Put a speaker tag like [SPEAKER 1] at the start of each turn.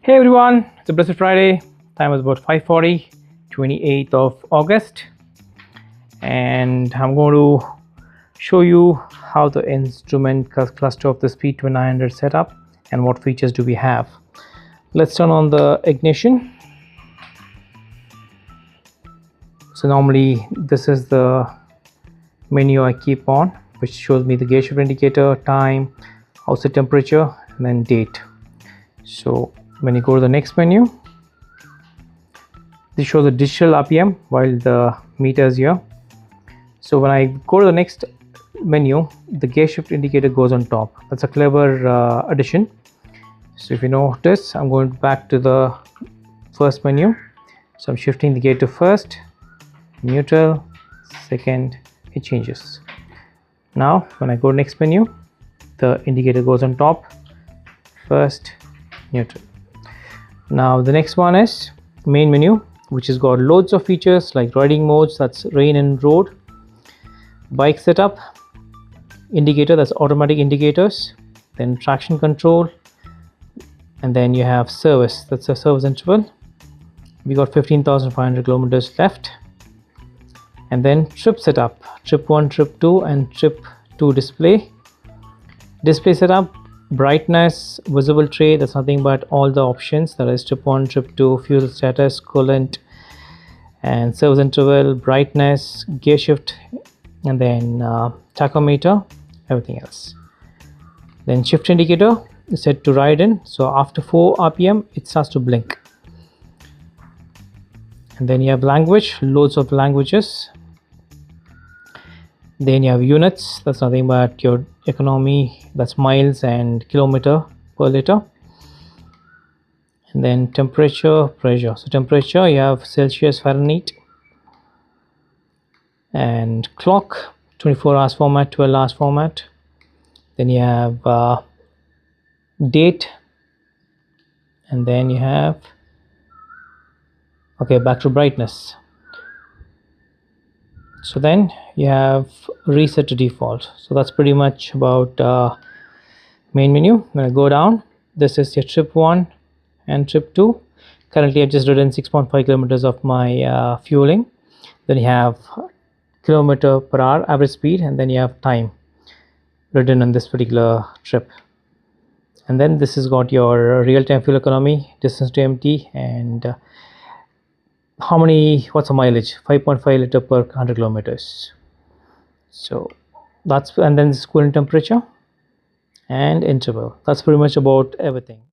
[SPEAKER 1] Hey everyone, it's a blessed Friday. Time is about 5:40, 28th of August, and I'm going to show you how the instrument cluster of the Speed 2900 setup and what features do we have. Let's turn on the ignition. So normally this is the menu I keep on, which shows me the gear shift indicator, time, outside temperature, and then date. So when you go to the next menu, this shows the digital RPM while the meter is here. So when I go to the next menu, the gear shift indicator goes on top. That's a clever addition. So if you notice, I'm going back to the first menu. So I'm shifting the gear to first, neutral, second, it changes. Now when I go to next menu, the indicator goes on top, first, neutral. Now the next one is main menu, which has got loads of features like riding modes, that's rain and road, bike setup, indicator, that's automatic indicators, then traction control, and then you have service, that's a service interval. We got 15,500 kilometers left. And then trip setup, trip 1, trip 2, and trip 2 display setup, brightness, visible tray, that's nothing but all the options, that is trip 1, trip 2, fuel status, coolant, and service interval, brightness, gear shift, and then tachometer, everything else. Then shift indicator is set to ride in, so after 4 RPM it starts to blink. And then you have language, loads of languages. Then you have units, that's nothing but your economy, that's miles and kilometer per liter. And then temperature, pressure. So temperature, you have Celsius, Fahrenheit, and clock, 24 hours format, 12 hours format. Then you have date, and then you have, okay, back to brightness. So then you have reset to default. So that's pretty much about main menu. When I go down, this is your trip 1 and trip 2. Currently I've just ridden 6.5 kilometers of my fueling. Then you have kilometer per hour average speed, and then you have time ridden on this particular trip. And then this has got your real-time fuel economy, distance to empty, and what's the mileage, 5.5 liter per 100 kilometers. So that's, and then this coolant temperature and interval. That's pretty much about everything.